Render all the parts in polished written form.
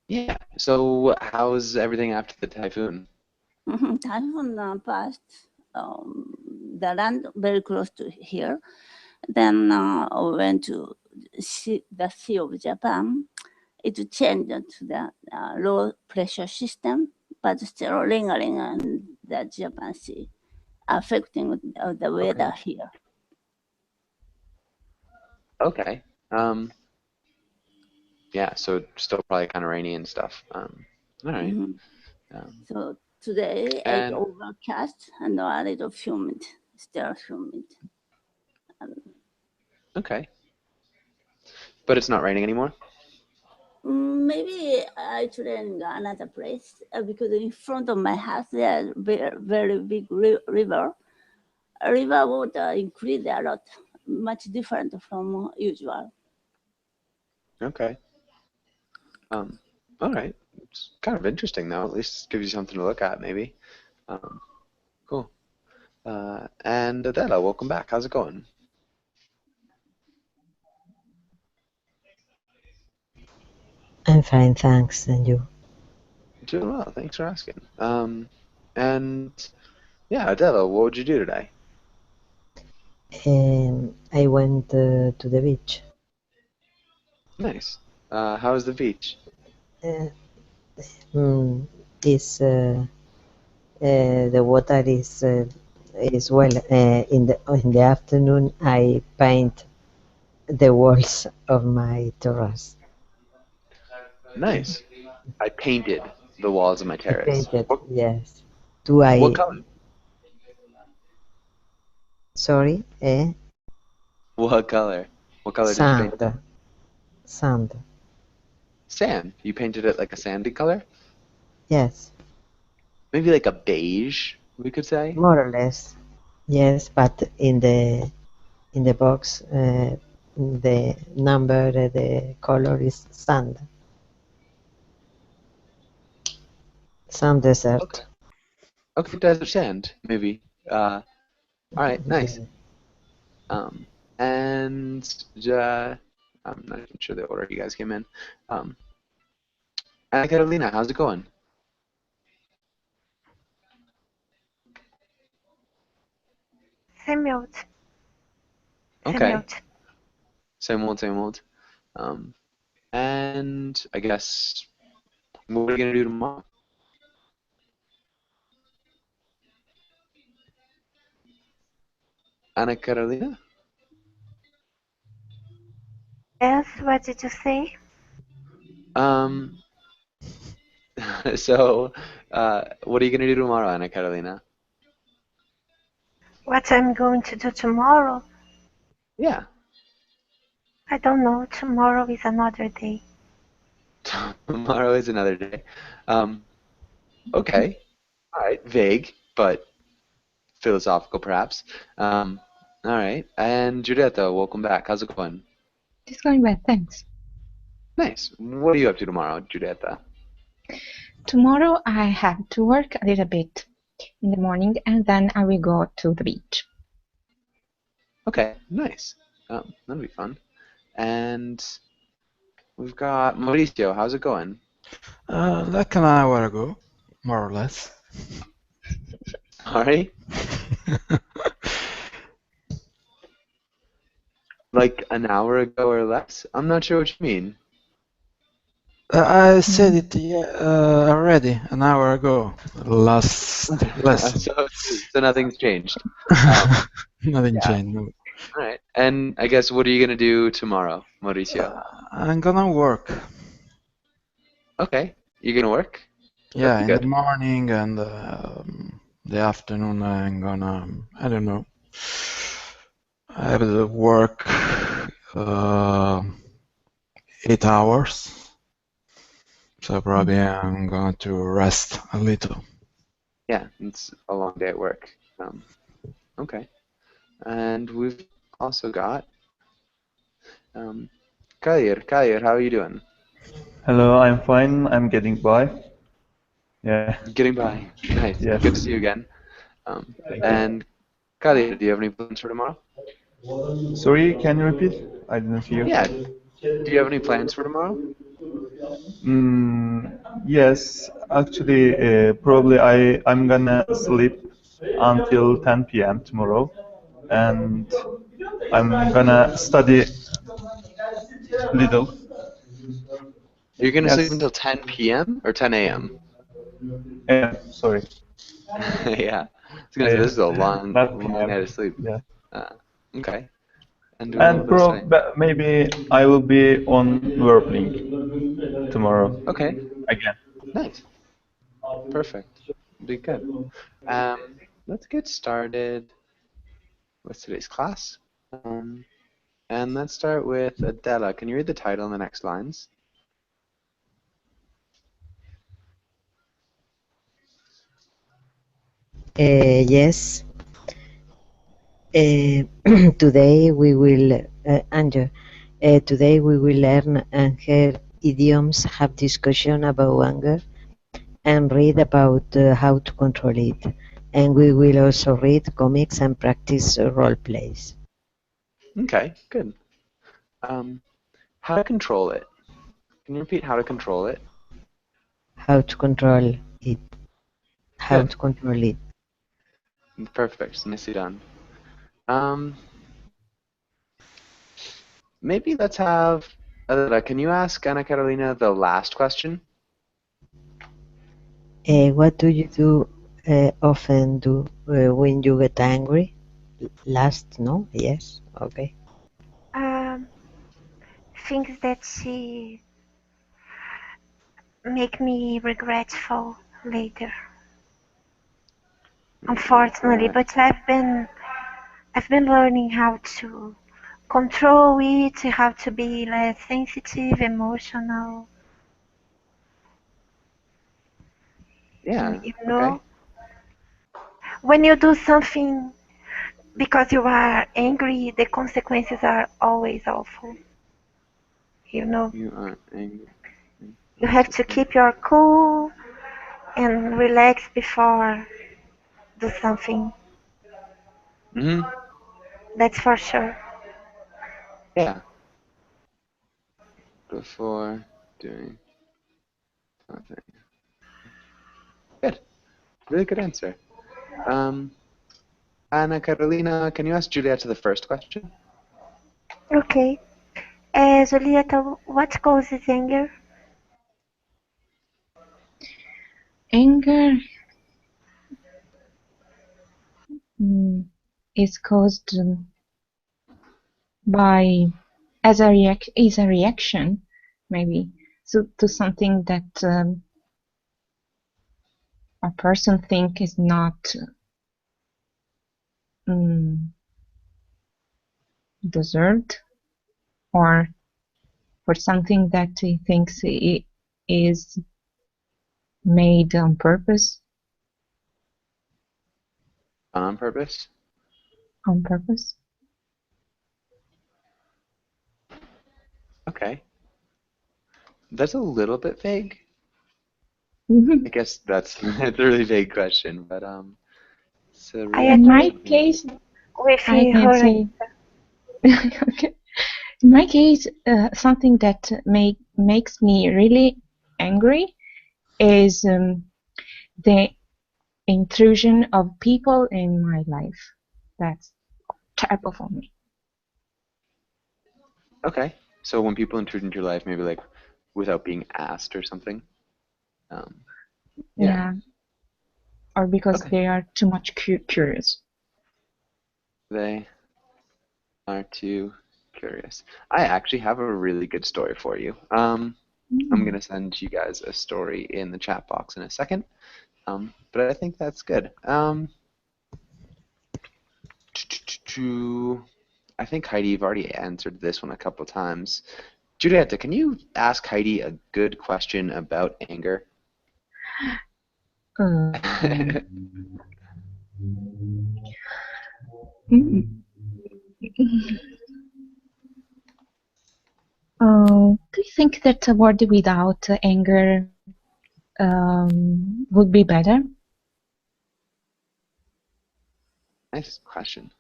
Yeah. So how's everything after the typhoon? Typhoon passed the land very close to here. Then we went to the Sea of Japan. It changed to the low pressure system, but still lingering in the Japan Sea, affecting the weather here. Okay. Yeah, so still probably kind of rainy and stuff. All right. So today it's And overcast and a little humid, still humid. okay. But it's not raining anymore? Maybe I train another place because in front of my house there's very, very big river. River water increased a lot, much different from usual. Okay. All right. It's kind of interesting though. At least gives you something to look at, maybe. Cool. And Adela, welcome back. How's it going? I'm fine, thanks. And you? Doing well. Thanks for asking. And yeah, Adela, what would you do today? I went to the beach. Nice. How was the beach? Is the water is well. In the afternoon, I paint the walls of my terrace. Nice. I painted the walls of my I terrace. painted, What, yes. what color? Sorry, What color? What color did you paint it? Sand. Sand. You painted it like a sandy color? Yes, Maybe like a beige, we could say. more or less. Yes, but in the box, the number, the color is sand. Sand desert. Okay, desert sand, maybe. All right, nice. And I'm not even sure the order you guys came in. Anna Carolina, how's it going? Same old. Okay. Same old, same old. And I guess, what are you gonna do tomorrow? Anna Carolina? Yes, what did you say? So, what are you gonna do tomorrow, Anna Carolina? What I'm going to do tomorrow? Yeah. I don't know. Tomorrow is another day. Tomorrow is another day. Okay. All right. Vague, but philosophical, perhaps. All right. And Giulietta, welcome back. How's it going? It's going well, thanks. Nice. What are you up to tomorrow, Giulietta? Tomorrow I have to work a little bit in the morning and then I will go to the beach. Okay, nice. That'll be fun. And we've got Mauricio. How's it going? Like an hour ago, more or less. Sorry? Like an hour ago or less? I'm not sure what you mean. I said it already an hour ago. Less. So nothing's changed. Nothing changed. No. All right. And I guess what are you gonna do tomorrow, Mauricio? I'm gonna work. Okay. You're gonna work? Yeah, in the morning and the afternoon I'm gonna, I don't know. I have to work 8 hours. So probably I'm going to rest a little. Yeah, it's a long day at work. Okay. And we've also got Kadir. Kadir, how are you doing? Hello, I'm fine. I'm getting by. Yeah. Getting by. Nice. Yes. Good to see you again. And Kadir, do you have any plans for tomorrow? Sorry, can you repeat? I didn't hear. Yeah. Do you have any plans for tomorrow? Yes, actually, probably I'm gonna sleep until 10 p.m. tomorrow, and I'm gonna study little. You're gonna sleep Yes, until 10 p.m. or 10 a.m.? sorry, Yeah. I was gonna say this is a long, not long p.m. night of sleep. Yeah, Okay. And do a little and bit of studying. maybe I will be on Whirlpool tomorrow Okay. again. Nice. Perfect. Be good. Um, let's get started with today's class. And let's start with Adela. Can you read the title in the next lines? Yes. Today we will, Andrew, today we will learn and hear idioms, have discussion about anger, and read about how to control it. And we will also read comics and practice role plays. Okay, good. How to control it. Can you repeat how to control it? How to control it. How Good. to control it. Perfect. Nicely done. Maybe let's have Adela, can you ask Ana Carolina the last question? What do you do often do when you get angry? Last, no? Yes. Okay. Things that she make me regretful later, unfortunately. But I've been learning how to control it, how to be less sensitive, emotional. Yeah. You Okay. know, when you do something because you are angry, the consequences are always awful. You know, You are angry. you have to keep your cool and relax before do something. Mm-hmm. That's for sure. Yeah. Before doing something. Good. Really good answer. Ana Carolina, can you ask Julieta the first question? Okay. Julieta, what causes anger? Anger is caused by is a reaction maybe to something that a person think is not um, deserved, or for something that he thinks is made on purpose. On purpose? On purpose. Okay. That's a little bit vague. I guess that's a really vague question, but it's a I really In my interesting thing. case, with I can her. say, okay. In my case, something that makes me really angry is the intrusion of people in my life. That's terrible for me. Okay. So when people intrude into your life, maybe like without being asked or something. Um, yeah. Yeah, or because Okay. they are too much curious. They are too curious. I actually have a really good story for you. I'm gonna send you guys a story in the chat box in a second. But I think that's good. I think Heidi, you've already answered this one a couple times. Julieta, can you ask Heidi a good question about anger? Do you think that a word without anger would be better? Nice question.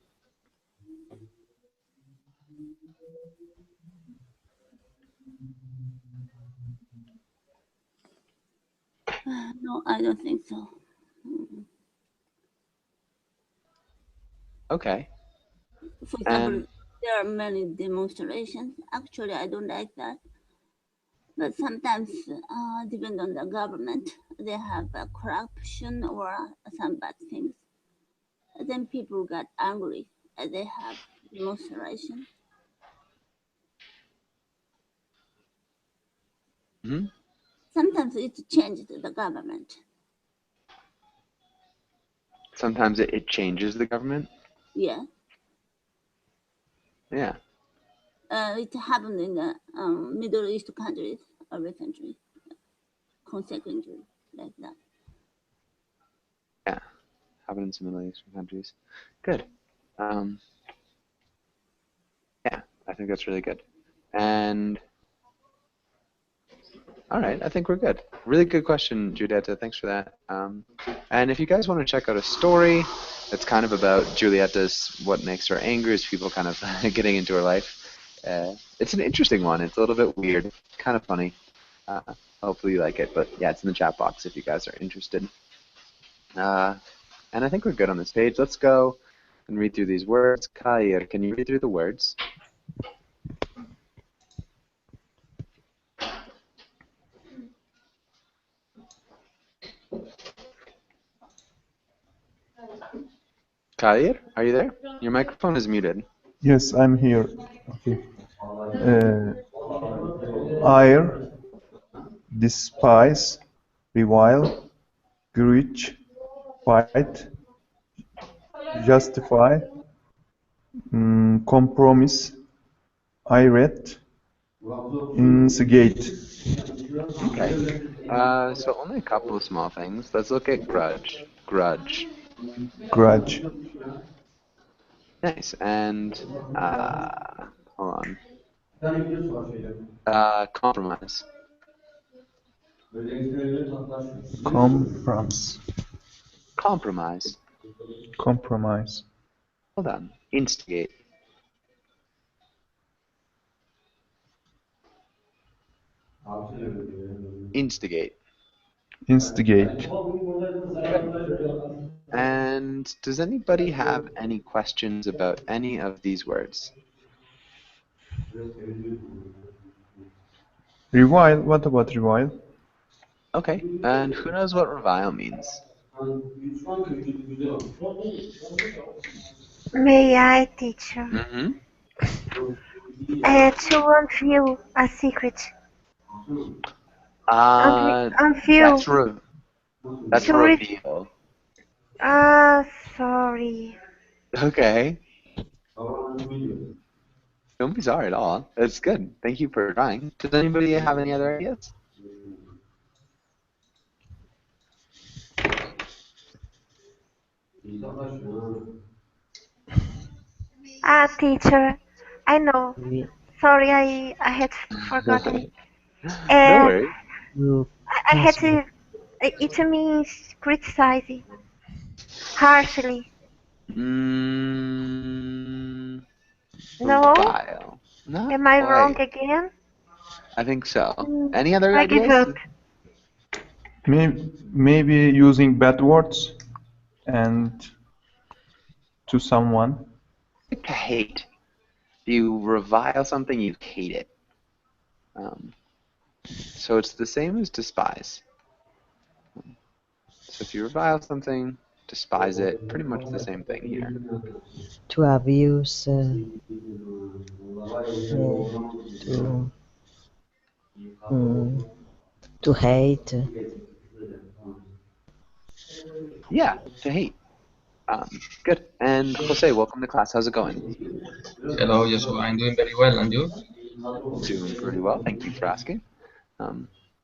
No, I don't think so. Okay. For example, And there are many demonstrations. Actually, I don't like that. But sometimes, depend on the government, they have corruption or some bad things. Then people get angry and they have demonstration. mhm. Sometimes it changes the government. Sometimes it changes the government. Yeah. Yeah. It happened in the Middle East countries recently, consequently, like that. Yeah. Happened in some Middle Eastern countries. Good. Yeah, I think that's really good. And all right, I think we're good. Really good question, Giulietta. Thanks for that. And if you guys want to check out a story that's kind of about Giulietta's what makes her angry, is people kind of getting into her life. It's an interesting one. It's a little bit weird, kind of funny. Hopefully you like it. But yeah, it's in the chat box if you guys are interested. And I think we're good on this page. Let's go and read through these words. Kair, can you read through the words? Kair, are you there? Your microphone is muted. Yes, I'm here. Okay. Ire, despise, revile, grudge, fight, justify, compromise, irate, instigate. Okay. So only a couple of small things. Let's look at grudge. Grudge. Grudge. Nice. And hold on. Compromise. Compromise. Compromise. Compromise. Hold on. Instigate. Instigate. Instigate. And does anybody have any questions about any of these words? Revile. What about revile? Okay. And who knows what revile means? May I, teacher? Mm-hmm. To unveil a secret. That's Unveil. To reveal. sorry. Okay. Don't be sorry at all. It's good. Thank you for trying. Does anybody have any other ideas? Teacher, I know. Sorry, I had forgotten. No worries. I had to. It means criticizing harshly. No? Revile. Not Am I wrong quite. again? I think so. Any other I give ideas? up. Maybe using bad words and to someone. Like to hate. If you revile something, you hate it. So it's the same as despise. So if you revile something, despise it, pretty much the same thing here. To abuse, to hate. Yeah, to hate. Good. And Jose, welcome to class. How's it going? Hello, Joshua. I'm doing very well, and you? Doing pretty well. Thank you for asking. All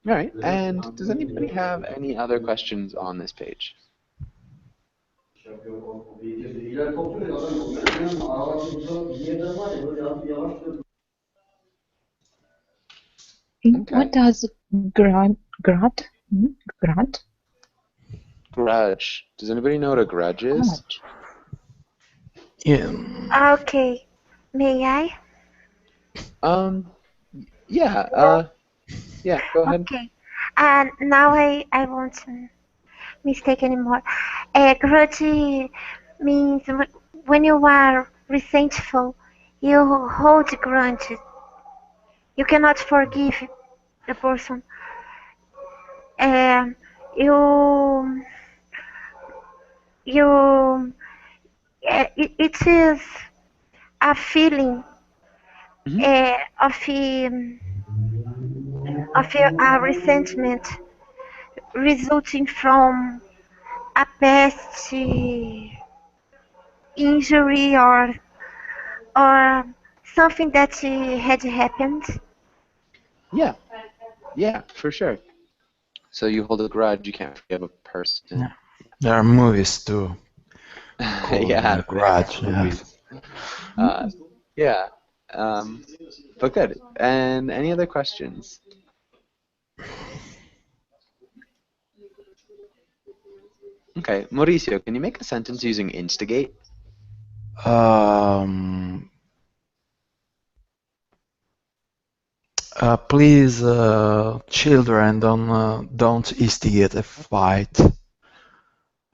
right. And does anybody have any other questions on this page? Okay. What does grudge? Grudge. Does anybody know what a grudge is? Yeah. Okay. May I? Yeah. Yeah. Go ahead. Okay. And now I won't mistake anymore. Grudge means when you are resentful, you hold grudge. You cannot forgive the person. Um, you you it is a feeling Mhm. of a resentment resulting from a past injury or something that had happened. Yeah, yeah, for sure. So you hold a grudge, you can't forgive a person. Yeah. There are movies too called Yeah, Grudge. Yeah. movies. Uh, yeah, um, but good. And any other questions? Okay, Mauricio, can you make a sentence using instigate? Um, please, children, don't instigate a fight.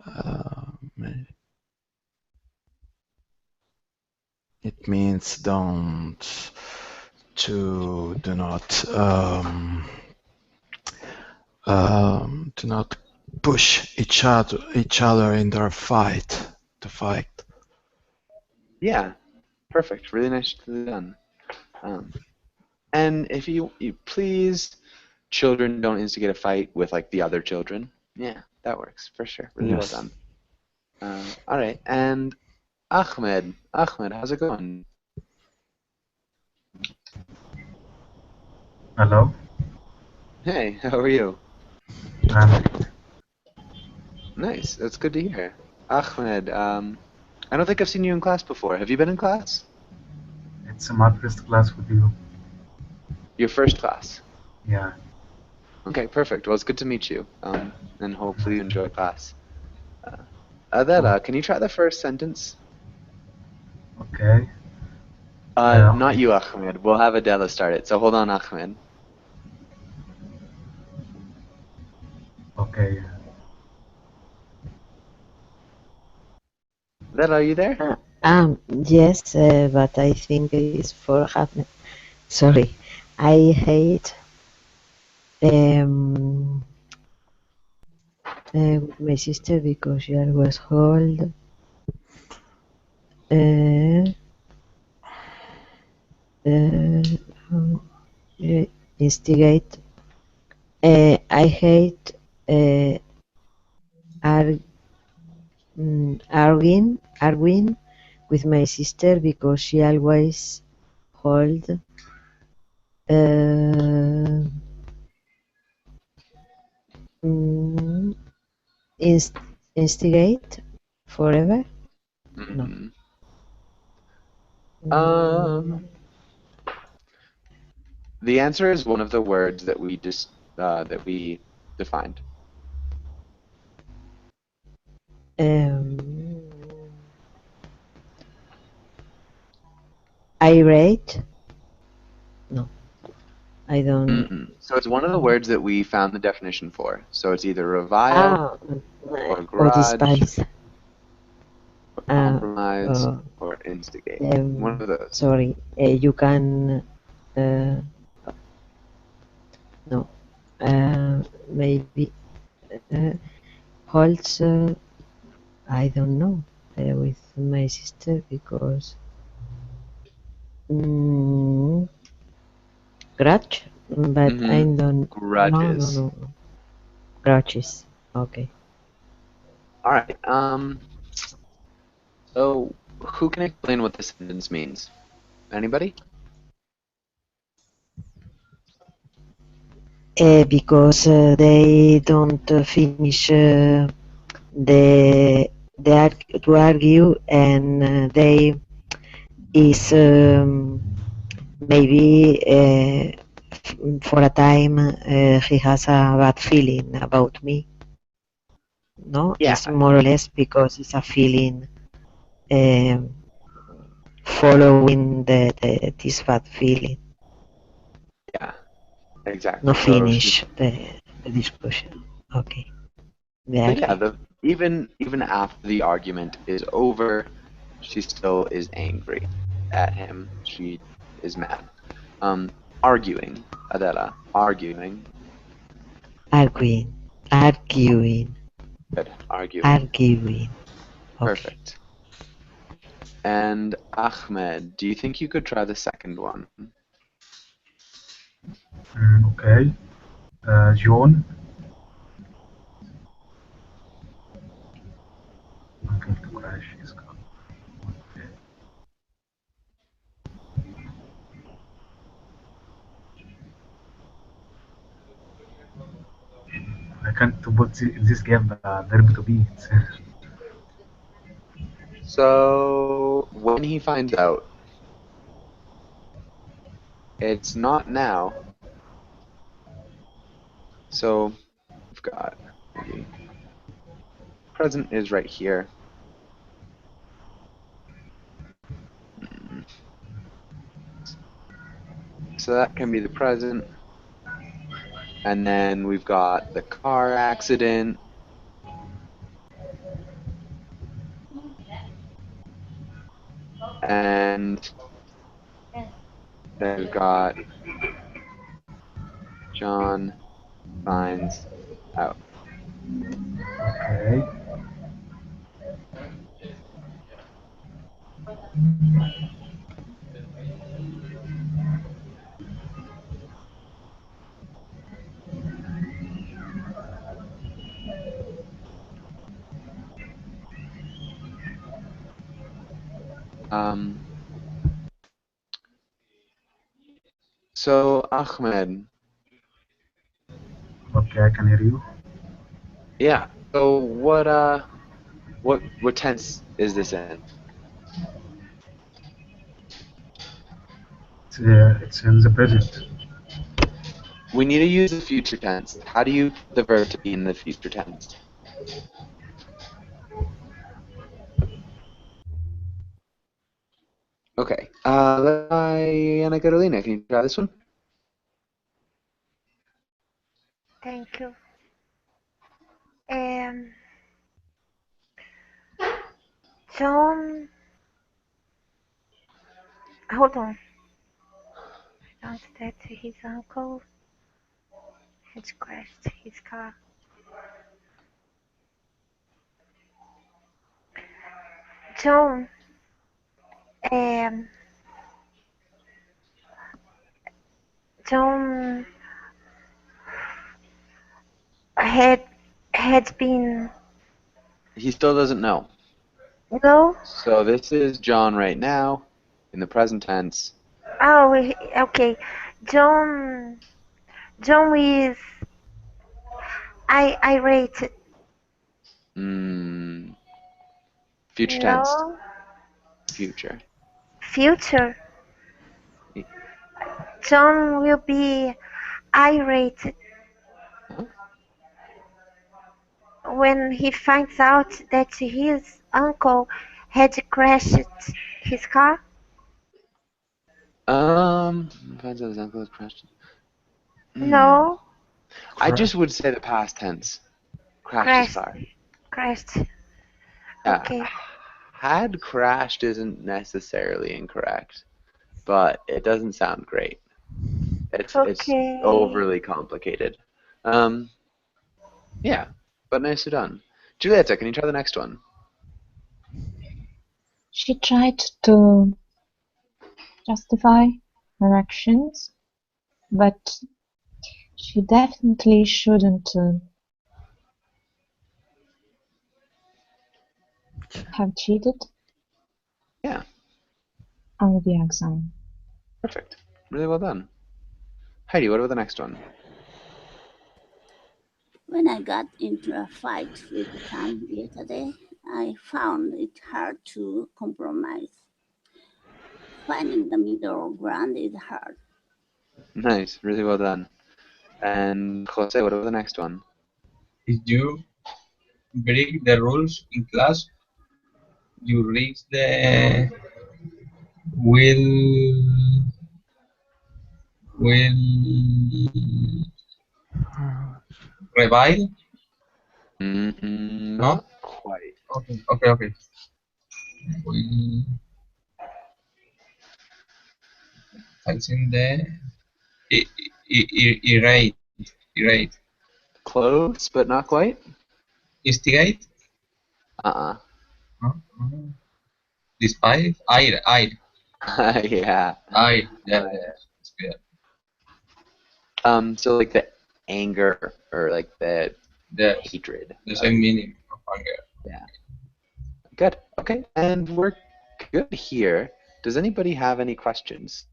Uh, it means do not push each other in their fight to fight. Yeah, perfect. Really nicely done. And if you please, children don't instigate a fight with like the other children. Yeah, that works for sure. Really well Yes. done. All right, and Ahmed, how's it going? Hello. Hey, how are you? Um, Nice, that's good to hear. Ahmed, I don't think I've seen you in class before. Have you been in class? it's my first class with you. Your first class. Yeah. Okay, perfect. Well, it's good to meet you. And hopefully you enjoy class. Adela, can you try the first sentence? Okay. Not you, Ahmed. We'll have Adela start it. So hold on, Ahmed. Okay. Adela, are you there? Yes, but I think it's for happening. Sorry, I hate my sister because she always hold instigate. I hate arguing with my sister because she always hold instigate forever. Mm-hmm. No. The answer is one of the words that we defined. Irate? No, I don't. Mm-mm. So it's one of the words that we found the definition for. So it's either revile or Or grudge, despise. or compromise, or instigate. One of those. Sorry, you can. No, maybe holds. I don't know with my sister because grudge, but I don't. Grudges. No. Grudges. Okay. All right. So who can explain what this sentence means? Anybody? Because they don't finish to argue, and they is maybe for a time he has a bad feeling about me. No, Yeah. it's more or less because it's a feeling following this bad feeling. Yeah, exactly. No finish. the discussion. Okay. But yeah, There. even after the argument is over, she still is angry at him. She is mad. Arguing, Adela, arguing. Arguing. Arguing. Good, arguing. Arguing. Okay. Perfect. And Ahmed, do you think you could try the second one? Okay. John. I'm going to crash his car. Okay. I can't put this game verb to be. So when he finds out, it's not now. So we've got maybe present is right here. So that can be the present. And then we've got the car accident. And then we've got John finds out. Okay. So Ahmed. Okay, I can hear you. Yeah. So what tense is this in? It's in the present. We need to use the future tense. How do you get the verb to be in the future tense? Okay. Ana Carolina, can you try this one? Thank you. John, hold on. Announced that his uncle had crashed his car. John, John had been. He still doesn't know. No? So this is John right now, in the present tense. Oh, okay. John is. I rate. Future No. tense. Future. Future. John will be irate when he finds out that his uncle had crashed his car. Finds out his uncle has crashed. No. I just would say the past tense. Crashed his car. Crashed. Yeah. Okay. Had crashed isn't necessarily incorrect, but it doesn't sound great. It's overly complicated. Yeah, but nicely done. Giulietta, can you try the next one? She tried to justify her actions, but she definitely shouldn't have cheated. Yeah. On the exam. Perfect. Really well done. Heidi, what about the next one? When I got into a fight with Tom yesterday, I found it hard to compromise. Finding the middle ground is hard. Nice, really well done. And Jose, what about the next one? If you break the rules in class, you risk the will Revile? Not quite. Okay. We in the irate. Close, but not quite. Instigate? Uh-uh. Despise? Ire. Yeah. Yeah. It's good. So like the anger or like the hatred. The same meaning of anger. Yeah. Good. Okay. And we're good here. Does anybody have any questions?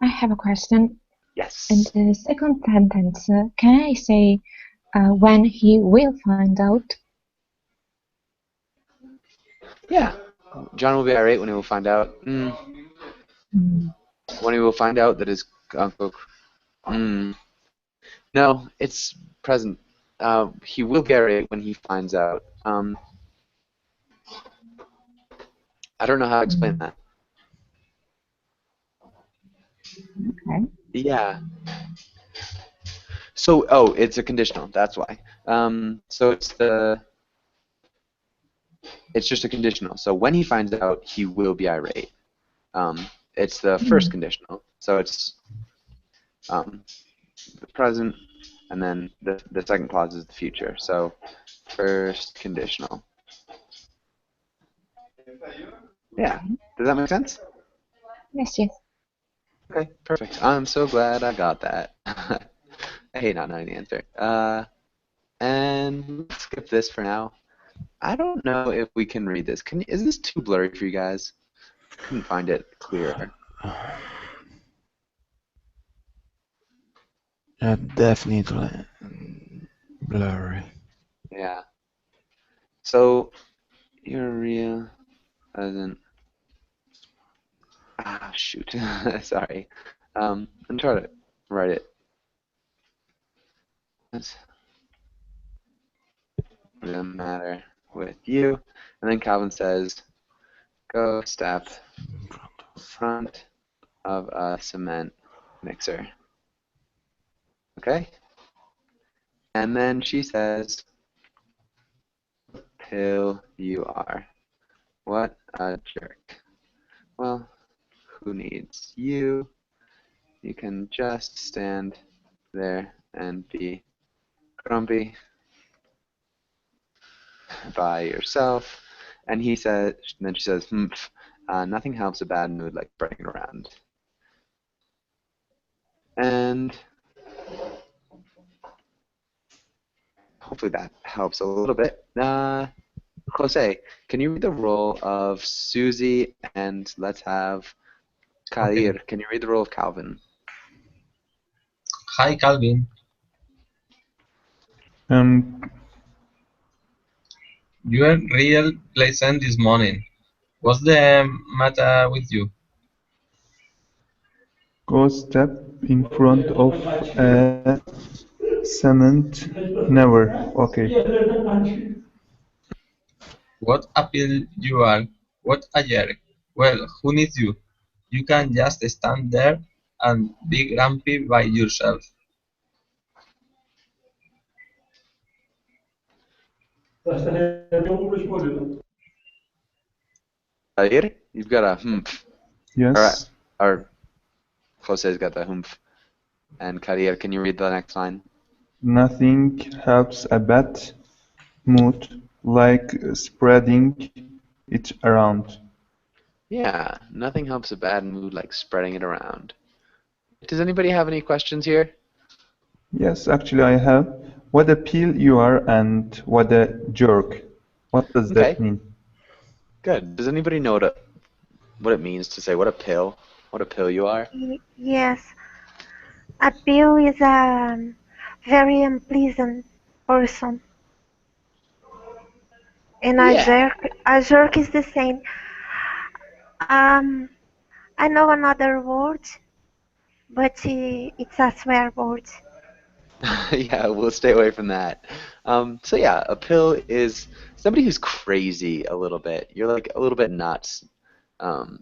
I have a question. Yes. In the second sentence, can I say when he will find out? Yeah. John will be irate when he will find out. When he will find out that his uncle. No, it's present. He will get irate when he finds out. I don't know how to explain that. Okay. Yeah. So, it's a conditional. That's why. So it's just a conditional. So when he finds out, he will be irate. It's the first conditional. So it's the present, and then the second clause is the future. So first conditional. Yeah. Does that make sense? Yes. Okay, perfect. I'm so glad I got that. I hate not knowing the answer. And let's skip this for now. I don't know if we can read this. Is this too blurry for you guys? I couldn't find it clearer. Yeah, definitely blurry. Yeah. So you're real pleasant. Shoot. Sorry. I'm trying to write it. What's the matter with you? And then Calvin says, go step in front of a cement mixer. Okay? And then she says, pill you are. What a jerk. Well, who needs you? You can just stand there and be grumpy by yourself. And he says, then she says, nothing helps a bad mood like spreading it around. And hopefully that helps a little bit. Jose, can you read the role of Susie, and let's have Kadir. Okay. Can you read the role of Calvin? Hi, Calvin. You are real pleasant this morning. What's the matter with you? Go step in front of a cement never. Okay. What a pill you are. What a jerk. Well, who needs you? You can just stand there and be grumpy by yourself. Kadir, you've got a humph. Yes. Or Jose's got the humph. And Kadir, can you read the next line? Nothing helps a bad mood like spreading it around. Yeah, nothing helps a bad mood like spreading it around. Does anybody have any questions here? Yes, actually I have. What a pill you are and what a jerk. What does that mean? Good. Does anybody know what it means to say what a pill you are? Yes, a pill is a very unpleasant person, and a jerk is the same. I know another word, but it's a swear word. Yeah, we'll stay away from that. So yeah, a pill is somebody who's crazy a little bit. You're like a little bit nuts. And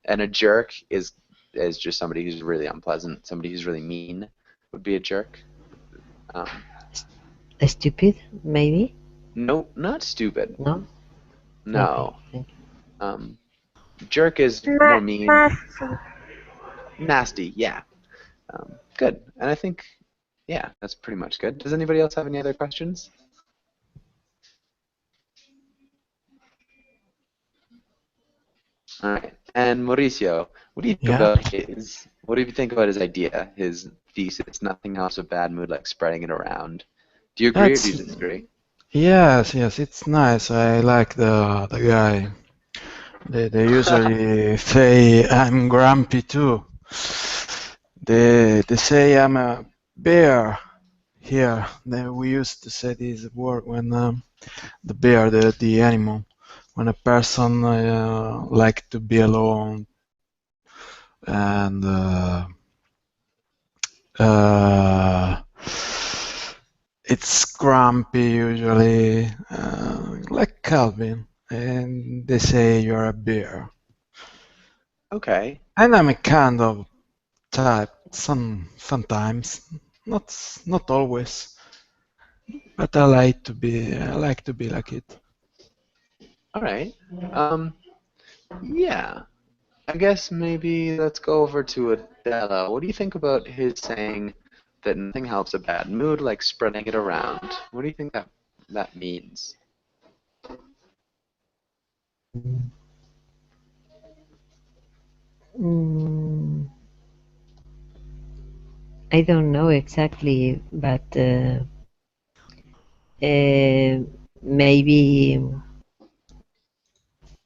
a jerk is just somebody who's really unpleasant. Somebody who's really mean would be a jerk. Um, Stupid, maybe? no, not stupid. No? No. Okay. Jerk is more mean. Nasty. Nasty, yeah. Good. And I think, yeah, that's pretty much good. Does anybody else have any other questions? All right. And Mauricio, what do you think Yeah. about his idea, his thesis? Nothing helps a bad mood like spreading it around. Do you agree or do you That's disagree? yes, it's nice. I like the guy. They usually say I'm grumpy too. They say I'm a bear here. We used to say this word when the bear, the animal, when a person like to be alone and uh, it's grumpy usually, like Calvin, and they say you're a bear. Okay. And I'm a kind of type sometimes, not always, but I like to be like it. All right. Yeah. I guess maybe let's go over to Adela. What do you think about his saying that nothing helps a bad mood like spreading it around? What do you think that means? Mm, I don't know exactly, but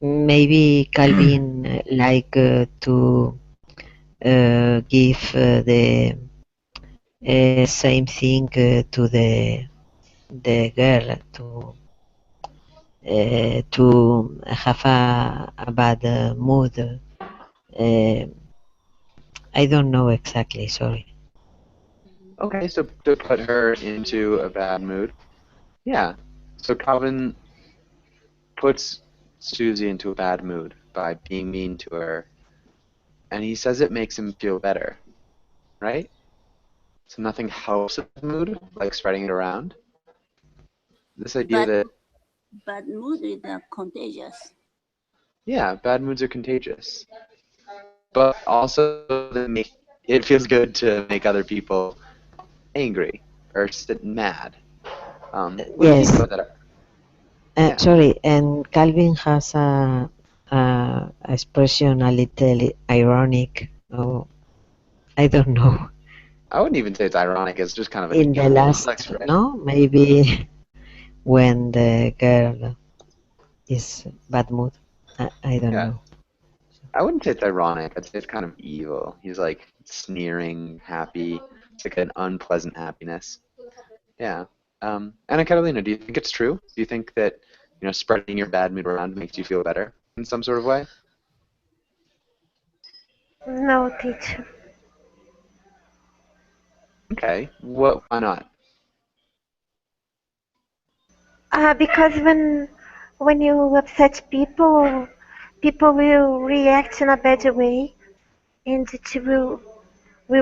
maybe Calvin like to give the same thing to the girl to have a bad mood. I don't know exactly. Sorry. Okay, so to put her into a bad mood. Yeah. So Calvin puts Susie into a bad mood by being mean to her, and he says it makes him feel better, right? So nothing helps a bad mood like spreading it around. This idea But that bad mood is contagious. yeah, bad moods are contagious, but also it feels good to make other people angry or mad. What do you think Yes. about that? Yeah. Sorry, and Calvin has a expression a little ironic. Oh, I don't know. I wouldn't even say it's ironic. It's just kind of an In the evil last, expression. no, maybe when the girl is bad mood. I don't Yeah. know. I wouldn't say it's ironic. I'd say it's kind of evil. He's like sneering, happy. It's like an unpleasant happiness. Yeah. Anna Catalina, do you think it's true? Do you think that spreading your bad mood around makes you feel better in some sort of way? No, teacher. Okay. What? Why not? Because when you upset people, people will react in a bad way, and it will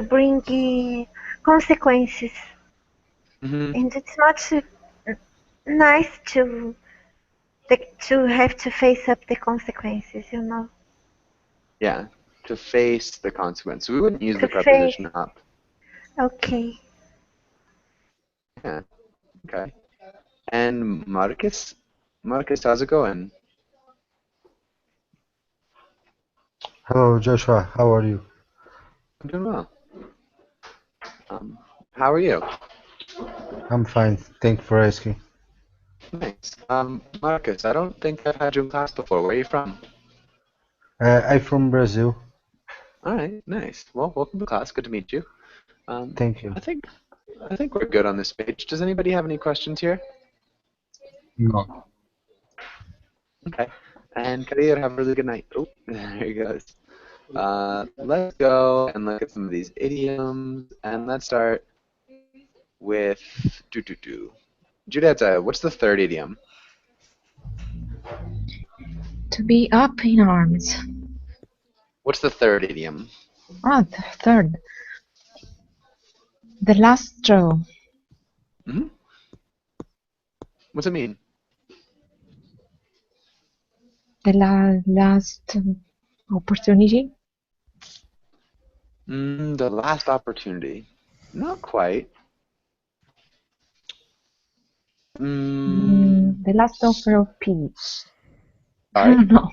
bring consequences. Mm-hmm. And it's not nice to have to face up the consequences, you know. Yeah. To face the consequence. We wouldn't use To the face. preposition up. Okay. Yeah. Okay. And Marcus? Marcus, how's it going? Hello, Joshua. How are you? I'm doing well. How are you? I'm fine. Thank you for asking. Nice. Marcus, I don't think I've had you in class before. Where are you from? I'm from Brazil. All right, nice. Well, welcome to class. Good to meet you. Thank you. I think we're good on this page. Does anybody have any questions here? No. Okay. And Kadir, have a really good night. Oh, there he goes. Let's go and look at some of these idioms, and let's start with Julieta, what's the third idiom? To be up in arms. What's the third idiom? Ah, the third. The last straw. Hmm. What's it mean? The last opportunity? The last opportunity. Not quite. The last offer of peace. I Sorry? don't know.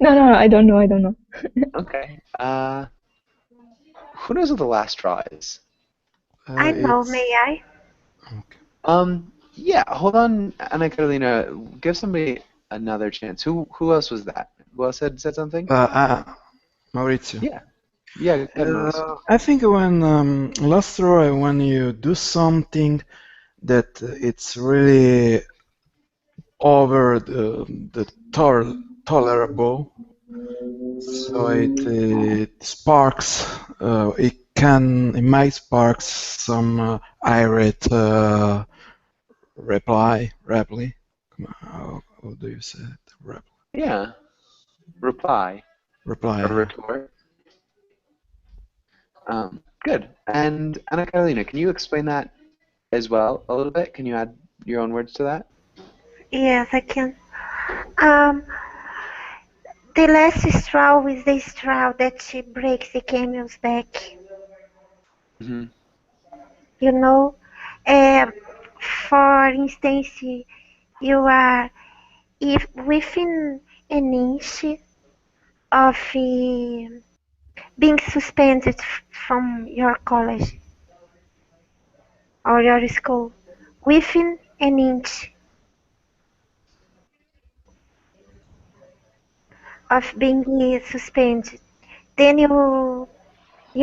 No, I don't know. Okay. Who knows what the last straw is? I know, It's may I? okay. Yeah, hold on, Anna Carolina. Give somebody another chance. Who else was that? Who else said something? Maurizio. Yeah. Yeah, go ahead, Maurice. I think when last straw, when you do something that it's really over the tolerable, so it sparks. It might spark some irate reply. How do you say it? Yeah. Reply Reply. or retort. Good. And Anna Carolina, can you explain that as well a little bit? Can you add your own words to that? Yes, I can. Um, the last straw is the straw that she breaks the camel's back. Mm-hmm. You know, uh, for instance, you are if within an inch of being suspended from your college or your school, within an inch of being suspended, then you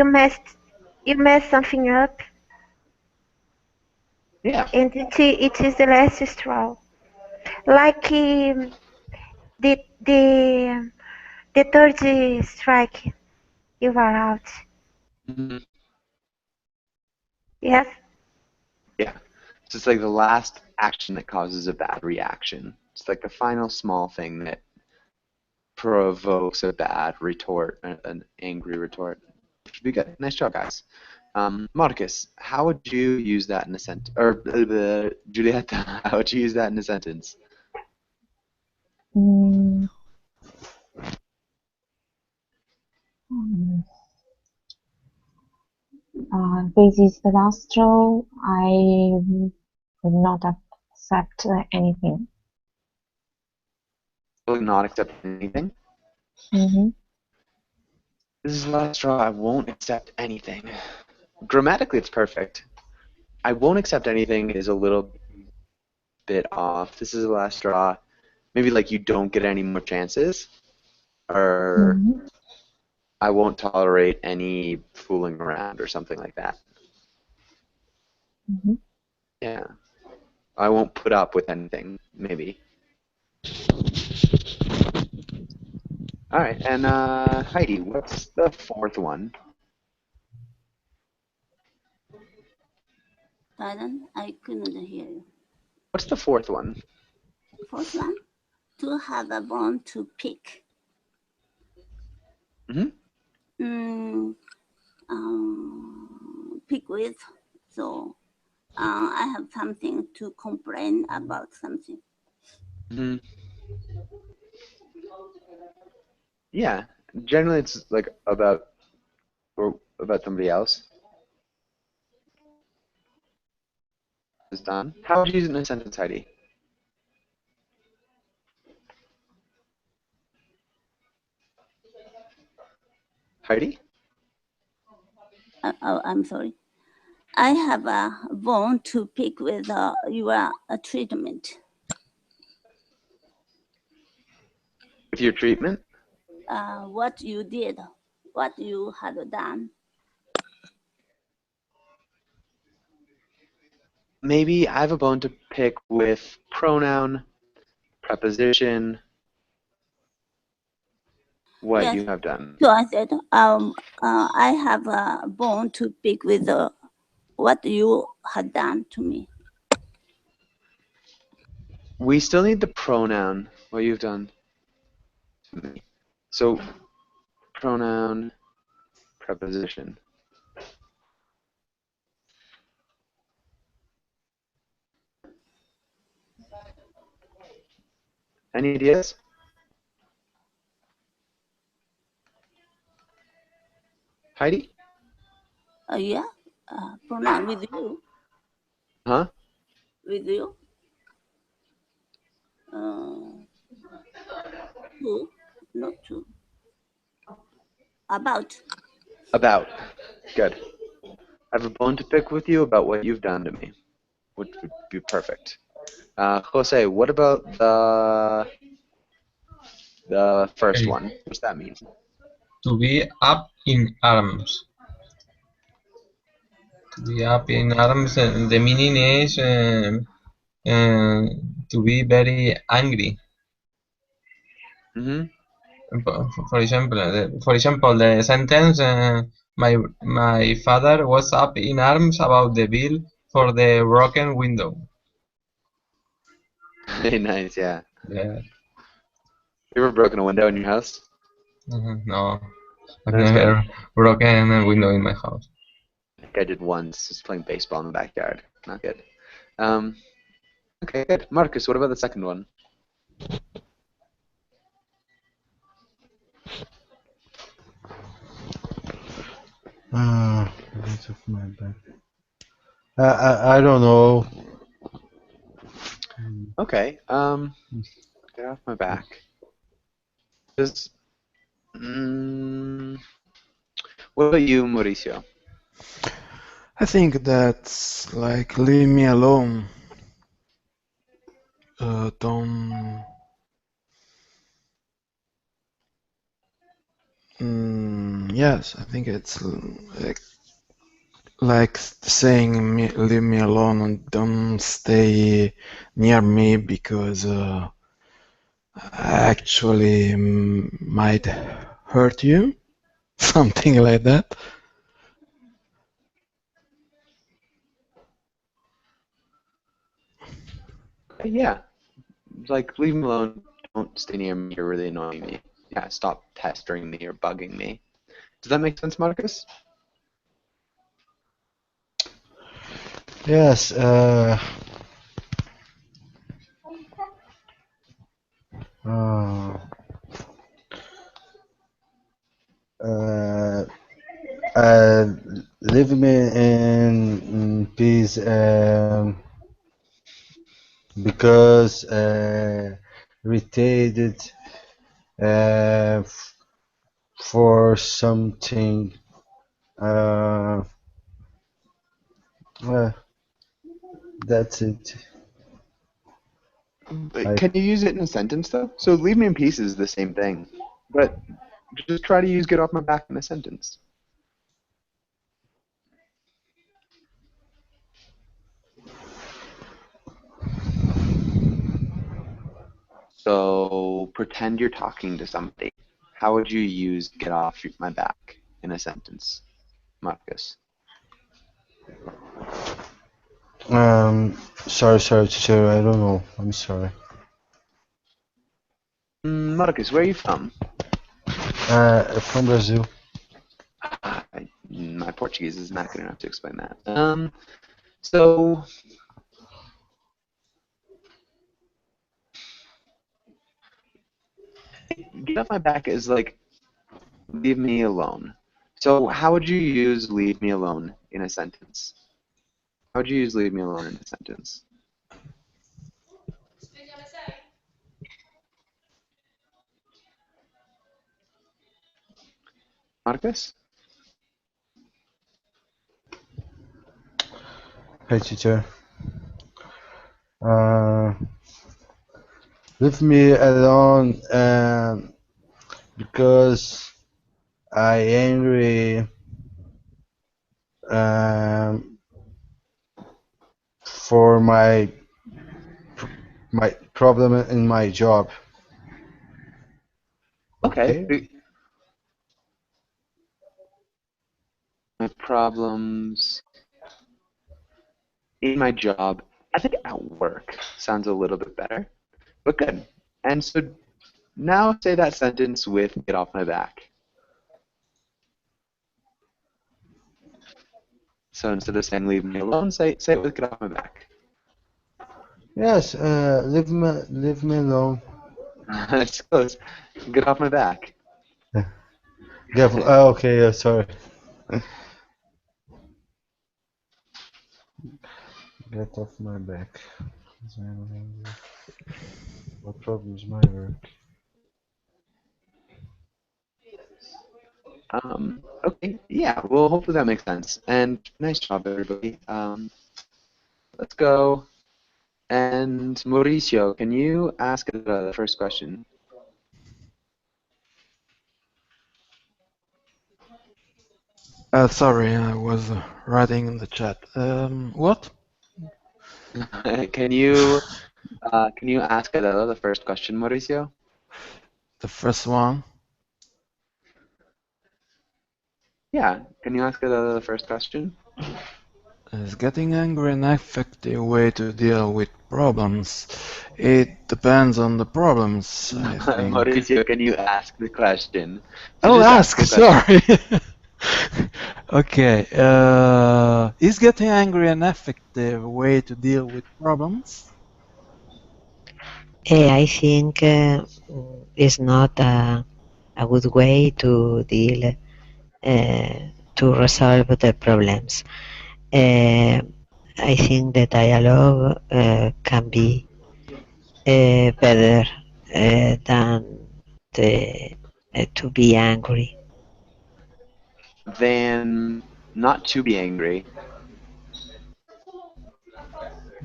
messed something up, Yeah. and it is the last straw. Like the the the third strike, you are out. Mm-hmm. Yes. Yeah. So it's like the last action that causes a bad reaction. It's like the final small thing that provokes a bad retort, an angry retort. Which would be good. Nice job, guys. Marcus, how would you use that in a sentence? Or Julieta, how would you use that in a sentence? Mm, this is the last straw. I will not accept anything. Will not accept anything? Mm-hmm. This is the last straw. I won't accept anything. Grammatically, it's perfect. I won't accept anything is a little bit off. This is the last straw. Maybe like you don't get any more chances, or Mm-hmm. I won't tolerate any fooling around or something like that. Mm-hmm. Yeah. I won't put up with anything, maybe. All right, and Heidi, what's the fourth one? Pardon? I couldn't hear you. What's the fourth one? Fourth one, to have a bone to pick. Mm-hmm. Pick with. So I have something to complain about something. Mm-hmm. Yeah, generally it's like about somebody else. Is done. How would you use it in a sentence, Heidi? Heidi? I'm sorry. I have a bone to pick with your treatment. With your treatment? What you did, what you had done. Maybe I have a bone to pick with pronoun, preposition, what Yes. you have done. So I said, I have a bone to pick with what you had done to me. We still need the pronoun, what you've done to me. So, pronoun, preposition. Any ideas? Heidi? Yeah, pronoun with you. Huh? With you. Who? Not to. About. About. Good. I have a bone to pick with you about what you've done to me, which would be perfect. Jose, what about the first Okay. one? What's that mean? To be up in arms. To be up in arms, the meaning is to be very angry. Mm-hmm. For example, the sentence, my father was up in arms about the bill for the broken window. Very nice, yeah. Yeah. You ever broken a window in your house? No, I've That's never broken a window in my house. I think I did once, just playing baseball in the backyard. Not good. Okay, good. Marcus, what about the second one? Get off my back. I don't know. Okay. Get off my back. Just. What about you, Mauricio? I think that's like leave me alone. Don't. Yes, I think it's like saying leave me alone and don't stay near me because actually might hurt you, something like that. Yeah. Like, leave me alone. Don't stay near me. You're really annoying me. Yeah, stop pestering me or bugging me. Does that make sense, Marcus? Yes. Leave me in peace because irritated for something. That's it. Can you use it in a sentence, though? So leave me in peace is the same thing. But just try to use get off my back in a sentence. So pretend you're talking to somebody. How would you use get off my back in a sentence, Marcus? Sorry, teacher. I don't know. I'm sorry. Marcus, where are you from? From Brazil. My Portuguese is not good enough to explain that. So get off my back is like leave me alone. So how would you use leave me alone in a sentence? How would you use leave me alone in a sentence? Marcus? Hey, teacher. Leave me alone because I angry for my problem in my job. Okay. My problems in my job. I think at work sounds a little bit better, but good. And so now say that sentence with get off my back. So instead of saying leave me alone, say it with get off my back. Yes, leave me alone. It's close. Get off my back. Okay, sorry. Get off my back. What problem is my work? Okay, yeah, well, hopefully that makes sense. And nice job, everybody. Let's go. And Mauricio, can you ask the first question? Sorry, I was writing in the chat. What? Can you ask Adela the first question, Mauricio? The first one? Yeah, can you ask Adela the first question? Is getting angry an effective way to deal with problems? It depends on the problems, I think. Mauricio, can you ask the question? Oh, Just ask, the question. sorry. Okay. Is getting angry an effective way to deal with problems? I think it's not a good way to deal to resolve the problems. I think the dialogue can be better than to be angry. Than not to be angry.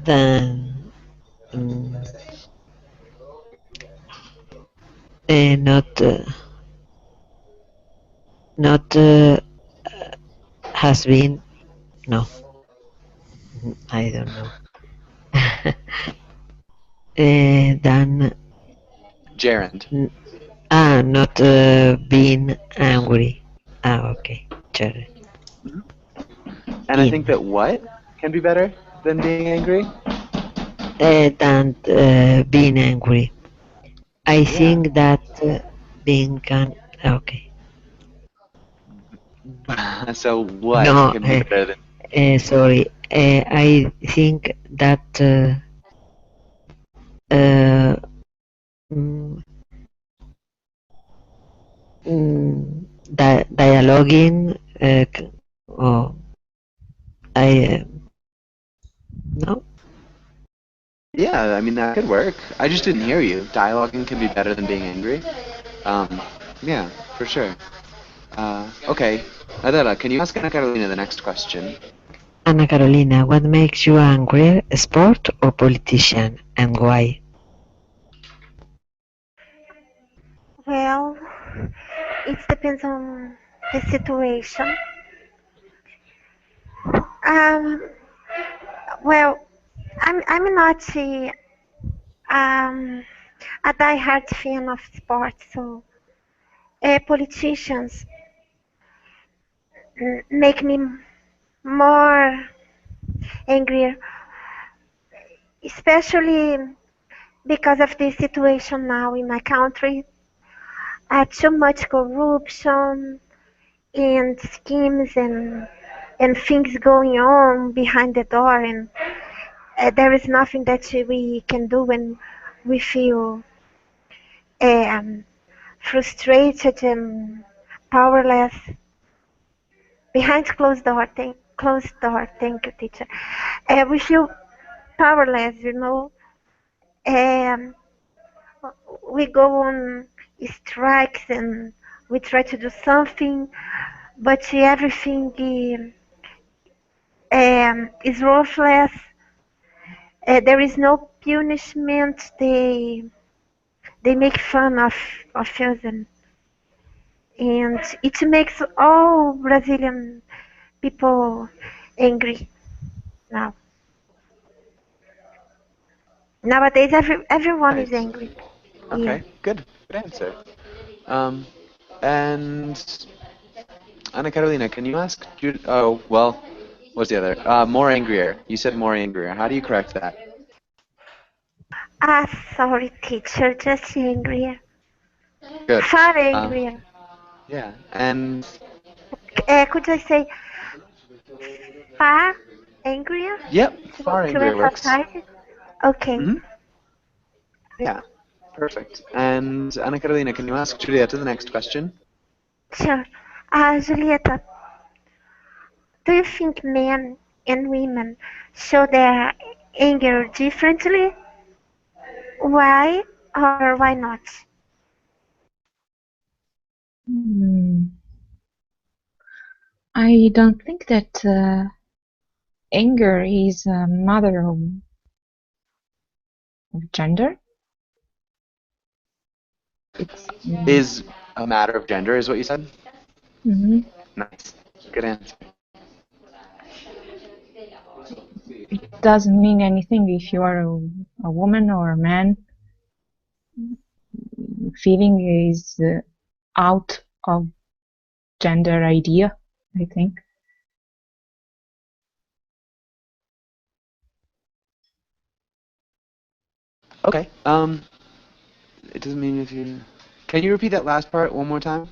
Than not has been no. I don't know. Than Gerund. Not being angry. Okay, sure. And I think that what can be better than being angry? Than being angry. I think that being can. Okay. So what No, can be better than? sorry. I think that dialoguing. Oh, I no. Yeah, I mean that could work. I just didn't hear you. Dialoguing can be better than being angry. Yeah, for sure. Okay, Adela, can you ask Ana Carolina the next question? Ana Carolina, what makes you angry, sport or politician, and why? Well, it depends on the situation. Well, I'm not a diehard fan of sports, so politicians make me more angry, especially because of the situation now in my country. Too much corruption and schemes and things going on behind the door, and there is nothing that we can do when we feel frustrated and powerless. Behind closed door. Thank you, teacher. We feel powerless, you know. Um, we go on strikes and we try to do something, but everything is worthless. There is no punishment. They make fun of us, and it makes all Brazilian people angry now. Nowadays, everyone is Nice. angry. Okay, Yeah. good answer. And Ana Carolina, can you ask Jude? Oh, well, what's the other? More angrier. You said more angrier. How do you correct that? Sorry, teacher, just angrier. Good. Far angrier. Yeah, and Could I say far angrier? yep, far To angrier works. emphasize it? Okay. Yeah, perfect. And Ana Carolina, can you ask Julieta the next question? Sure. Julieta, do you think men and women show their anger differently? Why or why not? I don't think that anger is a matter of gender. It's Is a matter of gender, is what you said? mhm. Nice. Good answer. It doesn't mean anything if you are a woman or a man. Feeling is out of gender idea, I think. Okay. It doesn't mean if you. Can you repeat that last part one more time?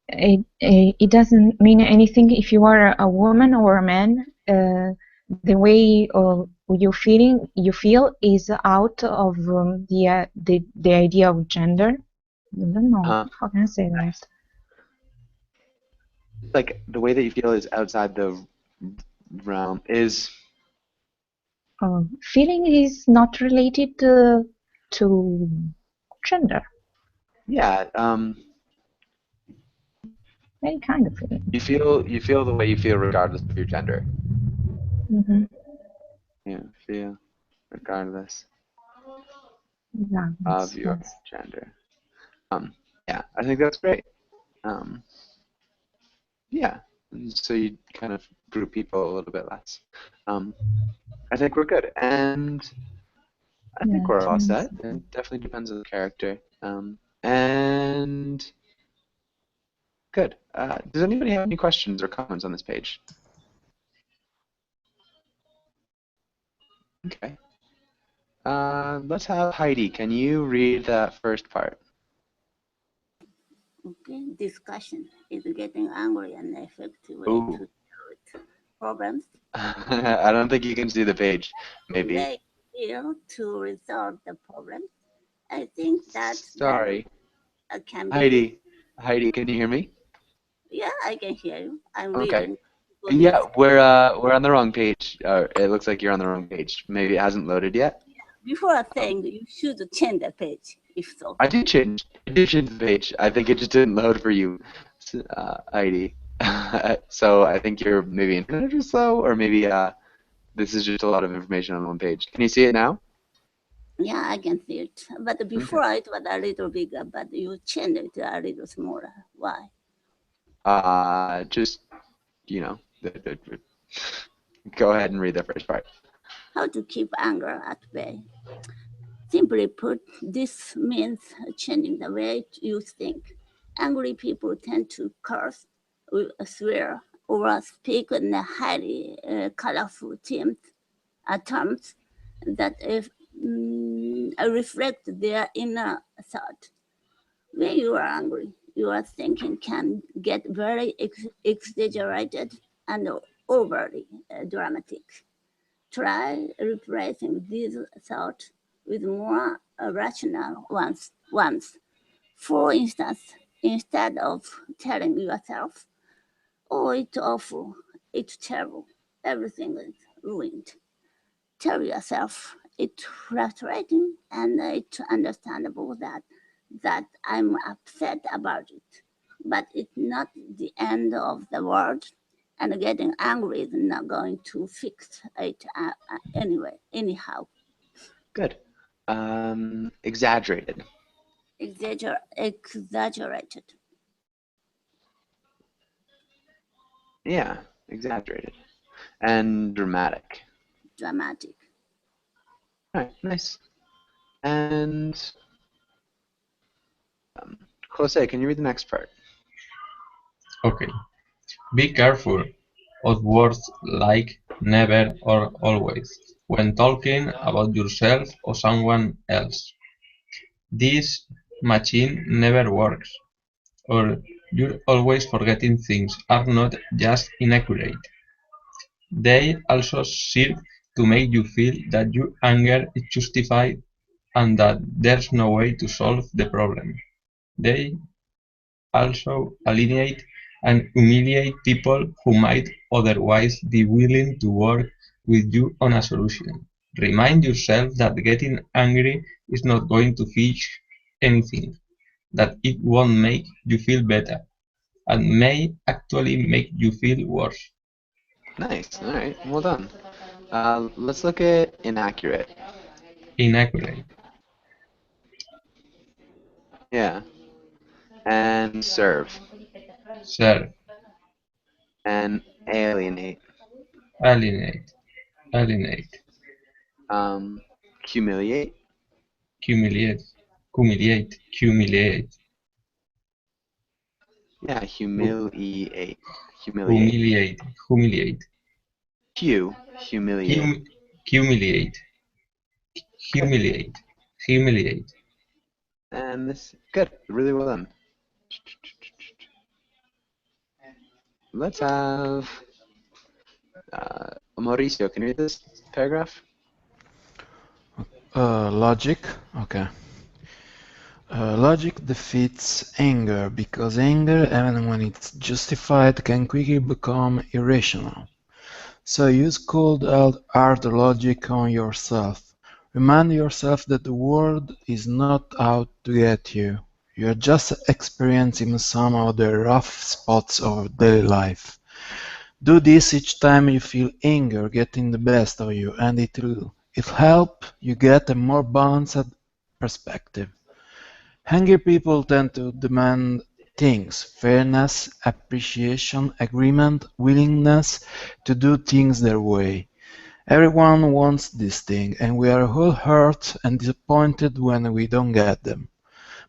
It doesn't mean anything if you are a woman or a man. The way you feel is out of the idea of gender. I don't know how can I say that. Like the way that you feel is outside the realm is. Feeling is not related to gender. Yeah. Any kind of feeling. You feel the way you feel regardless of your gender. Mm-hmm. Yeah. Feel regardless Yeah, of your gender. Yeah. I think that's great. Yeah. So you kind of group people a little bit less. I think we're good, and I think we're all set. It definitely depends on the character. And good. Does anybody have any questions or comments on this page? Okay. Let's have Heidi. Can you read that first part? Okay, discussion is getting angry and effective way Ooh. to deal with problems. I don't think you can see the page. Maybe. They feel to resolve the problem. I think that Sorry. Can be. Heidi, can you hear me? Yeah, I can hear you. I'm Okay. reading. Yeah, we're on the wrong page. It looks like you're on the wrong page. Maybe it hasn't loaded yet. Before saying you should change the page, if so. I did change the page. I think it just didn't load for you, Heidi. So I think your maybe internet is slow, or maybe this is just a lot of information on one page. Can you see it now? Yeah, I can see it. But before it was a little bigger, but you changed it a little smaller. Why? Just, go ahead and read the first part. How to keep anger at bay. Simply put, this means changing the way you think. Angry people tend to curse, swear, or speak in highly colorful terms that reflect their inner thought. When you are angry, your thinking can get very exaggerated and overly dramatic. Try replacing these thoughts with more rational ones. For instance, instead of telling yourself, "Oh, it's awful, it's terrible, everything is ruined," tell yourself, "It's frustrating and it's understandable that I'm upset about it, but it's not the end of the world, and getting angry is not going to fix it anyhow." Good. Exaggerated. Exaggerated. Yeah, exaggerated. And dramatic. Dramatic. All right, nice. And Jose, can you read the next part? Okay. Be careful of words like never or always when talking about yourself or someone else. This machine never works, or you're always forgetting things are not just inaccurate. They also serve to make you feel that your anger is justified and that there's no way to solve the problem. They also alienate and humiliate people who might otherwise be willing to work with you on a solution. Remind yourself that getting angry is not going to fix anything, that it won't make you feel better, and may actually make you feel worse. Nice. All right. Well done. Let's look at inaccurate. Inaccurate. Yeah. And serve. Serve. And alienate. Alienate. Alienate. Humiliate. Humiliate. Humiliate. Humiliate. Yeah. Humiliate. Humiliate. Humiliate. Humiliate. Humiliate. Humiliate. Humiliate. And this, good. Really well done. Let's have Mauricio. Can you read this paragraph? Logic. Okay. Logic defeats anger because anger, even when it's justified, can quickly become irrational. So use cold, hard logic on yourself. Remind yourself that the world is not out to get you. You are just experiencing some of the rough spots of daily life. Do this each time you feel anger getting the best of you, and it'll help you get a more balanced perspective. Angry people tend to demand things: fairness, appreciation, agreement, willingness to do things their way. Everyone wants this thing, and we are all hurt and disappointed when we don't get them.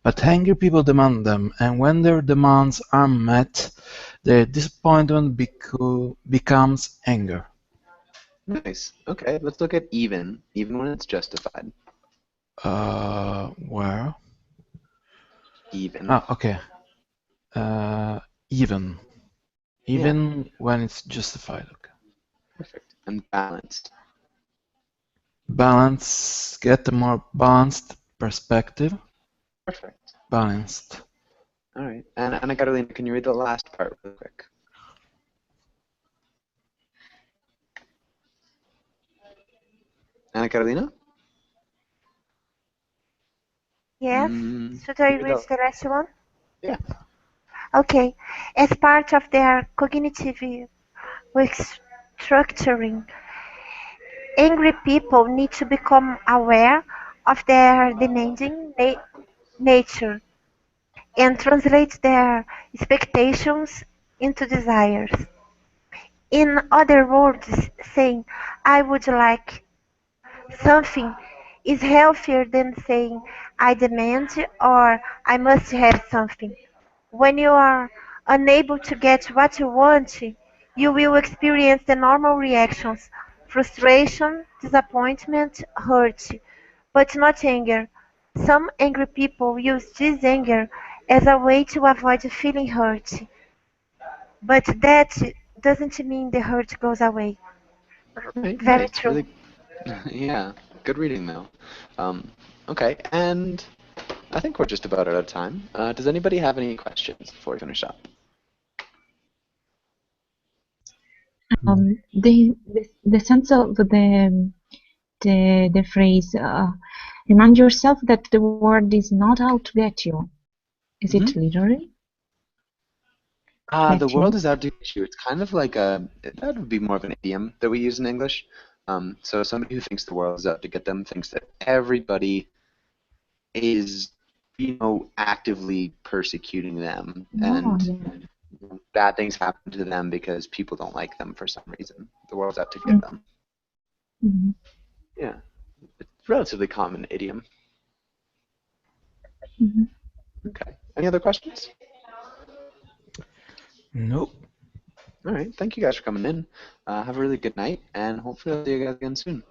But angry people demand them, and when their demands aren't met, their disappointment becomes anger. Nice. Okay, let's look at even when it's justified. Where? Even. Ah, okay. Even when it's justified. Okay. Perfect. And balanced. Balance, get a more balanced perspective. Perfect. Balanced. All right. And Ana Carolina, can you read the last part real quick? Ana Carolina? Yes. Should I read the last one? Yeah. Okay. As part of their cognitive restructuring, angry people need to become aware of their demanding nature and translate their expectations into desires. In other words, saying, "I would like something" is healthier than saying, "I demand" or "I must have something." When you are unable to get what you want, you will experience the normal reactions: frustration, disappointment, hurt, but not anger. Some angry people use this anger as a way to avoid feeling hurt, but that doesn't mean the hurt goes away. Right, Very nice. true. Really, yeah, good reading though. Okay, and I think we're just about out of time. Does anybody have any questions before we finish up? The sense of the phrase remind yourself that the world is not out to get you. Is it literally? The world is out to get you. It's kind of like that would be more of an idiom that we use in English. So somebody who thinks the world is out to get them thinks that everybody is, actively persecuting them, and bad things happen to them because people don't like them for some reason. The world's out to get them. Mm-hmm. Yeah, it's a relatively common idiom. Mm-hmm. Okay. Any other questions? Nope. All right. Thank you guys for coming in. Have a really good night, and hopefully I'll see you guys again soon.